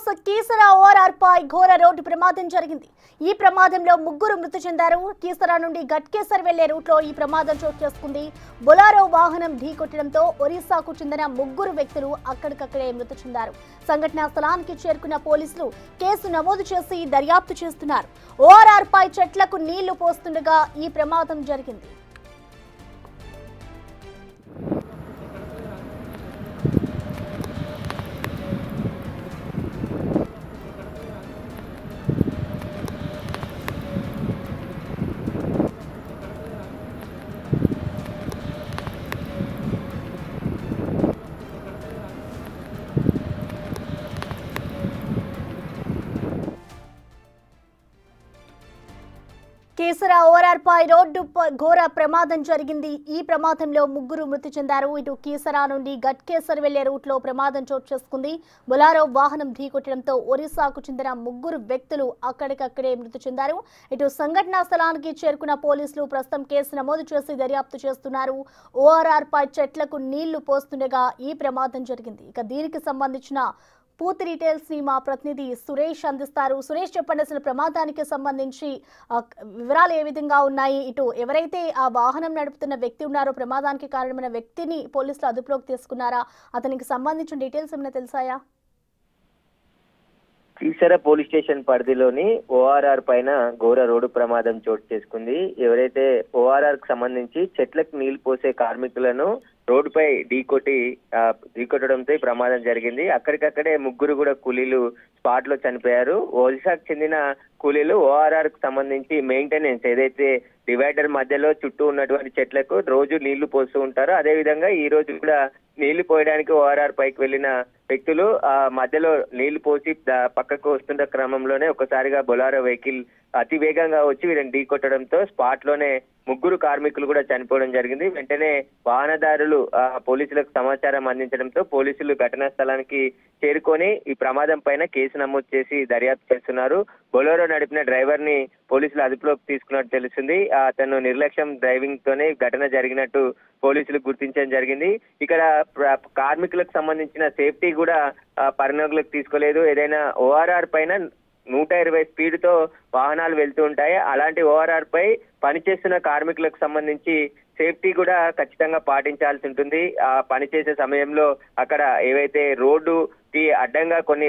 Cross Keesara ORR పై ఘోర road ప్రమాదం జరిగింది. ఈ ప్రమాదంలో ముగ్గురు మృతి చెందారు. కీసరా నుండి గట్కేసర్ వెళ్లే రూట్లో ఈ ప్రమాదం చోటు చేసుకుంది. బొలారో వాహనం ఢీకొట్టడంతో ఒరిస్సాకు చెందిన ముగ్గురు వ్యక్తులు అక్కడికక్కడే మృతి చెందారు. సంఘటనా స్థలానికి చేరుకున్న పోలీసులు కేసు నమోదు చేసి దర్యాప్తు చేస్తున్నారు. ఓఆర్ఆర్ పై చెట్లకు నీళ్లు పోస్తుండగా ఈ ప్రమాదం జరిగింది. కీసరా ఓఆర్ఆర్ పై రోడ్డు ఘోర ప్రమాదం జరిగింది. ఈ ప్రమాదంలో ముగ్గురు మృతి చెందారు. ఇటు కీసరా నుండి గట్కేసర్ వెళ్లే రూట్లో ప్రమాదం చోటు చేసుకుంది. బొలారో వాహనం ఢీకొట్టడంతో ఒరిస్సాకు చెందిన ముగ్గురు వ్యక్తులు అక్కడికక్కడే మృతి చెందారు. ఇటు సంఘటనా స్థలానికి చేరుకున్న పోలీసులు ప్రస్తుతం కేసు నమోదు చేసి దర్యాప్తు చేస్తున్నారు. ఓఆర్ఆర్ పై చెట్లకు నీళ్లు పోస్తుండగా ఈ ప్రమాదం జరిగింది. ఇక దీనికి సంబంధించిన పూర్తి డీటెయిల్స్ ని మా ప్రతినిధి సురేష్ అందిస్తారు. సురేష్, చెప్పండి, అసలు ప్రమాదానికి సంబంధించి వివరాలు ఏ విధంగా ఉన్నాయి? ఇటు ఎవరైతే ఆ వాహనం నడుపుతున్న వ్యక్తి ఉన్నారో, ప్రమాదానికి కారణమైన వ్యక్తిని పోలీసులు అదుపులోకి తీసుకున్నారా? అతనికి సంబంధించిన డీటెయిల్స్ ఏమైనా తెలిసాయా? కీసర పోలీస్ స్టేషన్ పరిధిలోని ఓఆర్ఆర్ పైన ఘోర రోడ్డు ప్రమాదం చోటు చేసుకుంది. ఎవరైతే ఓఆర్ఆర్ కు సంబంధించి చెట్లకు నీళ్లు పోసే కార్మికులను రోడ్డుపై ఢీకొట్టడంతో ప్రమాదం జరిగింది. అక్కడికక్కడే ముగ్గురు కూడా కూలీలు స్పాట్ లో చనిపోయారు. ఒరిస్సాకు చెందిన కూలీలు ఓఆర్ఆర్ కు సంబంధించి మెయింటెనెన్స్ ఏదైతే డివైడర్ మధ్యలో చుట్టూ ఉన్నటువంటి చెట్లకు రోజు నీళ్లు పోస్తూ ఉంటారు. అదే విధంగా ఈ రోజు కూడా నీళ్లు పోయడానికి ఓఆర్ఆర్ పైకి వెళ్లిన వ్యక్తులు ఆ మధ్యలో నీళ్లు పోసి పక్కకు వస్తున్న క్రమంలోనే ఒకసారిగా బొలారో వెహికల్ అతి వేగంగా వచ్చి వీరిని ఢీకొట్టడంతో స్పాట్ లోనే ముగ్గురు కార్మికులు కూడా చనిపోవడం జరిగింది. వెంటనే వాహనదారులు పోలీసులకు సమాచారం అందించడంతో పోలీసులు ఘటనా స్థలానికి చేరుకొని ఈ ప్రమాదం పైన కేసు నమోదు చేసి దర్యాప్తు చేస్తున్నారు. బొలెరో నడిపిన డ్రైవర్ ని పోలీసులు అదుపులోకి తీసుకున్నట్టు తెలుస్తుంది. అతను నిర్లక్ష్యం డ్రైవింగ్ తోనే ఘటన జరిగినట్టు పోలీసులు గుర్తించడం జరిగింది. ఇక్కడ కార్మికులకు సంబంధించిన సేఫ్టీ కూడా పరిగణలోకి తీసుకోలేదు. ఏదైనా ఓఆర్ఆర్ పైన 120 స్పీడ్ తో వాహనాలు వెళ్తూ ఉంటాయి. అలాంటి ఓఆర్ఆర్ పై పనిచేస్తున్న కార్మికులకు సంబంధించి సేఫ్టీ కూడా ఖచ్చితంగా పాటించాల్సి ఉంటుంది. ఆ పనిచేసే సమయంలో అక్కడ ఏవైతే రోడ్డుకి అడ్డంగా కొన్ని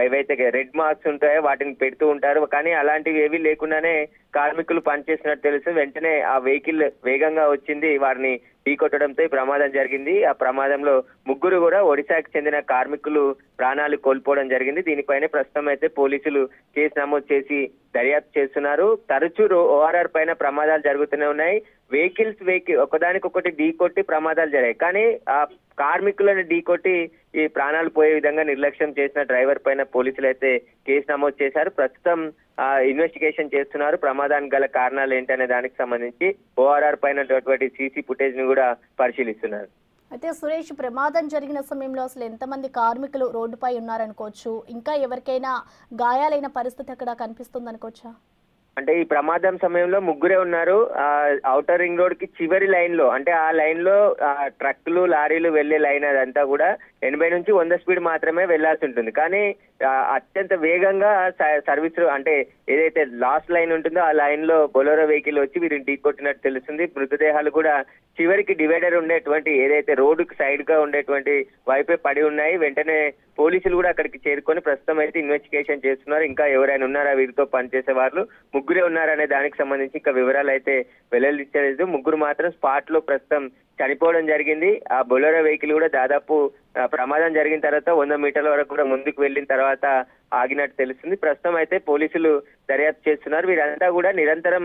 ఏవైతే రెడ్ మార్క్స్ ఉంటాయో వాటిని పెడుతూ ఉంటారు. కానీ అలాంటివి ఏవి లేకుండానే కార్మికులు పనిచేస్తున్నట్టు తెలుసు. వెంటనే ఆ వెహికల్ వేగంగా వచ్చింది, వారిని ఢీకొట్టడంతో ఈ ప్రమాదం జరిగింది. ఆ ప్రమాదంలో ముగ్గురు కూడా ఒడిశాకు చెందిన కార్మికులు ప్రాణాలు కోల్పోవడం జరిగింది. దీనిపైన ప్రస్తుతం అయితే పోలీసులు కేసు నమోదు చేసి దర్యాప్తు చేస్తున్నారు. తరచూ ఓఆర్ఆర్ పైన ప్రమాదాలు జరుగుతూనే ఉన్నాయి. వెహికల్స్ ఒకదానికొకటి ఢీకొట్టి ప్రమాదాలు జరిగాయి. కానీ ఆ కార్మికులను ఢీకొట్టి ఈ ప్రాణాలు పోయే విధంగా నిర్లక్ష్యం చేసిన డ్రైవర్ పైన పోలీసులు అయితే కేసు నమోదు చేశారు. ప్రస్తుతం ఇన్వెస్టిగేషన్ చేస్తున్నారు. ప్రమాదానికి గల కారణాలు ఏంటనే దానికి సంబంధించి ఓఆర్ఆర్ పైన సీసీ ఫుటేజ్ ని కూడా పరిశీలిస్తున్నారు. అయితే సురేష్, ప్రమాదం జరిగిన సమయంలో అసలు ఎంతమంది కార్మికులు రోడ్డుపై ఉన్నారనుకోవచ్చు? ఇంకా ఎవరికైనా గాయాలైన పరిస్థితి అక్కడ కనిపిస్తుంది అనుకోవచ్చా? అంటే ఈ ప్రమాదం సమయంలో ముగ్గురే ఉన్నారు. ఔటర్ రింగ్ రోడ్ కి చివరి లైన్ లో, అంటే ఆ లైన్ లో ట్రక్కులు లారీలు వెళ్లే లైన్ అదంతా కూడా 80 నుంచి 100 స్పీడ్ మాత్రమే వెళ్లాల్సి ఉంటుంది. కానీ అత్యంత వేగంగా సర్వీస్ అంటే ఏదైతే లాస్ట్ లైన్ ఉంటుందో ఆ లైన్ లో బొలెరో వెహికల్ వచ్చి వీరిని ఢీకొట్టినట్టు తెలుస్తుంది. మృతదేహాలు కూడా చివరికి డివైడర్ ఉండేటువంటి ఏదైతే రోడ్డుకి సైడ్ గా ఉండేటువంటి వైపే పడి ఉన్నాయి. వెంటనే పోలీసులు కూడా అక్కడికి చేరుకొని ప్రస్తుతం అయితే ఇన్వెస్టిగేషన్ చేస్తున్నారు. ఇంకా ఎవరైనా ఉన్నారా వీరితో పనిచేసే వాళ్ళు, ముగ్గురే ఉన్నారనే దానికి సంబంధించి ఇంకా వివరాలు అయితే వెల్లడించలేదు. ముగ్గురు మాత్రం స్పాట్ లో ప్రస్తుతం చనిపోవడం జరిగింది. ఆ బొలెరో వెహికల్ కూడా దాదాపు ప్రమాదం జరిగిన తర్వాత 100 మీటర్ల వరకు కూడా ముందుకు వెళ్లిన తర్వాత ఆగినట్టు తెలుస్తుంది. ప్రస్తుతం అయితే పోలీసులు దర్యాప్తు చేస్తున్నారు. వీరంతా కూడా నిరంతరం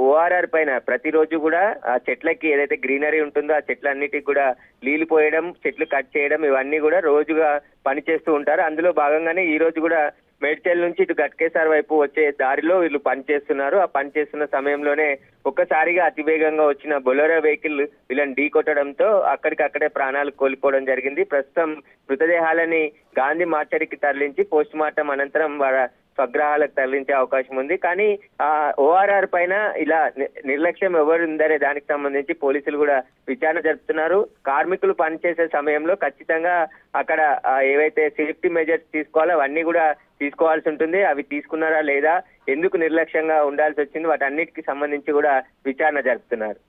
ఓఆర్ఆర్ పైన ప్రతిరోజు కూడా ఆ చెట్లకి ఏదైతే గ్రీనరీ ఉంటుందో ఆ చెట్లన్నిటికి కూడా నీళ్లు పోయడం, చెట్లు కట్ చేయడం ఇవన్నీ కూడా రోజుగా పనిచేస్తూ ఉంటారు. అందులో భాగంగానే ఈ రోజు కూడా మేడ్చల్ నుంచి ఇటు గట్కేసర్ వైపు వచ్చే దారిలో వీళ్ళు పనిచేస్తున్నారు. ఆ పనిచేస్తున్న సమయంలోనే ఒక్కసారిగా అతివేగంగా వచ్చిన బొలెరో వెహికల్ వీళ్ళని ఢీకొట్టడంతో అక్కడికక్కడే ప్రాణాలు కోల్పోవడం జరిగింది. ప్రస్తుతం మృతదేహాలని గాంధీ మార్చరికి తరలించి పోస్ట్ మార్టం అనంతరం స్వగ్రహాలకు తరలించే అవకాశం ఉంది. కానీ ఓఆర్ఆర్ పైన ఇలా నిర్లక్ష్యం ఎవరు ఉందనే దానికి సంబంధించి పోలీసులు కూడా విచారణ జరుపుతున్నారు. కార్మికులు పనిచేసే సమయంలో ఖచ్చితంగా అక్కడ ఏవైతే సేఫ్టీ మెజర్స్ తీసుకోవాలో అవన్నీ కూడా తీసుకోవాల్సి ఉంటుంది. అవి తీసుకున్నారా లేదా, ఎందుకు నిర్లక్ష్యంగా ఉండాల్సి వచ్చింది, వాటన్నిటికి సంబంధించి కూడా విచారణ జరుపుతున్నారు.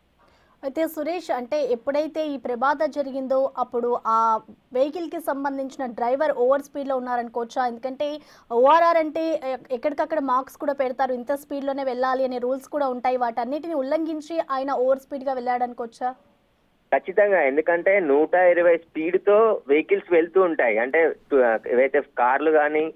అయితే సురేష్, అంటే ఎప్పుడైతే ఈ ప్రమాదం జరిగిందో అప్పుడు ఆ వెహికల్ కి సంబంధించిన డ్రైవర్ ఓవర్ స్పీడ్ లో ఉన్నారనుకోవచ్చా? ఎందుకంటే ఓఆర్ఆర్ అంటే ఎక్కడికక్కడ మార్క్స్ కూడా పెడతారు, ఇంత స్పీడ్ లోనే వెళ్ళాలి అనే రూల్స్ కూడా ఉంటాయి. వాటన్నిటిని ఉల్లంఘించి ఆయన ఓవర్ స్పీడ్ గా వెళ్ళాడనుకోవచ్చా? ఖచ్చితంగా, ఎందుకంటే 120 స్పీడ్ తో వెహికల్స్ వెళ్తూ ఉంటాయి. అంటే ఏవైతే కార్లు కానీ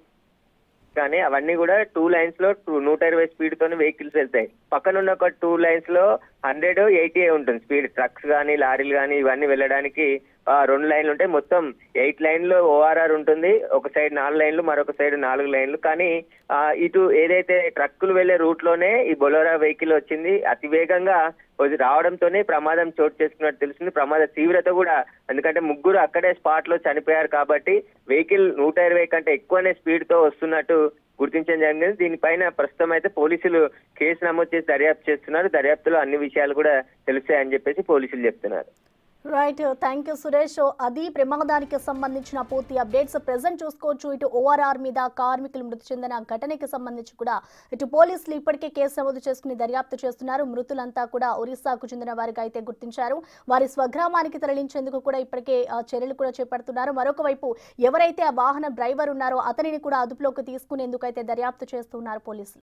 అవన్నీ కూడా 2 లైన్స్ లో 120 స్పీడ్ తోనే వెహికల్స్ వెళ్తాయి. పక్కనున్న ఒక 2 లైన్స్ లో 180 ఉంటుంది స్పీడ్. ట్రక్స్ కానీ లారీలు కానీ ఇవన్నీ వెళ్ళడానికి 2 లైన్లు ఉంటాయి. మొత్తం 8 లైన్లు ఓఆర్ఆర్ ఉంటుంది. ఒక సైడ్ 4 లైన్లు, మరొక సైడ్ 4 లైన్లు. కానీ ఇటు ఏదైతే ట్రక్కులు వెళ్లే రూట్ లోనే ఈ బొలెరో వెహికల్ వచ్చింది. అతి వేగంగా రావడంతోనే ప్రమాదం చోటు చేసుకున్నట్టు తెలిసింది. ప్రమాద తీవ్రత కూడా, ఎందుకంటే ముగ్గురు అక్కడే స్పాట్ లో చనిపోయారు కాబట్టి వెహికల్ 120 కంటే ఎక్కువనే స్పీడ్ తో వస్తున్నట్టు గుర్తించడం జరిగింది. దీనిపైన ప్రస్తుతం అయితే పోలీసులు కేసు నమోదు చేసి దర్యాప్తు చేస్తున్నారు. దర్యాప్తులో అన్ని విషయాలు కూడా తెలుస్తాయని చెప్పేసి పోలీసులు చెప్తున్నారు. Right, thank you Suresh. అది ప్రమాదానికి సంబంధించిన పూర్తి అప్డేట్స్ ప్రెజెంట్ చూసుకోవచ్చు. ఇటు ఓఆర్ఆర్ మీద కార్మికులు మృతి చెందిన ఘటనకి సంబంధించి కూడా ఇటు పోలీసులు ఇప్పటికే కేసు నమోదు చేసుకుని దర్యాప్తు చేస్తున్నారు. మృతులంతా కూడా ఒరిస్సాకు చెందిన వారికి అయితే గుర్తించారు. వారి స్వగ్రామానికి తరలించేందుకు కూడా ఇప్పటికే చర్యలు కూడా చేపడుతున్నారు. మరొక వైపు ఎవరైతే ఆ వాహనం డ్రైవర్ ఉన్నారో అతనిని కూడా అదుపులోకి తీసుకునేందుకు అయితే దర్యాప్తు చేస్తున్నారు పోలీసులు.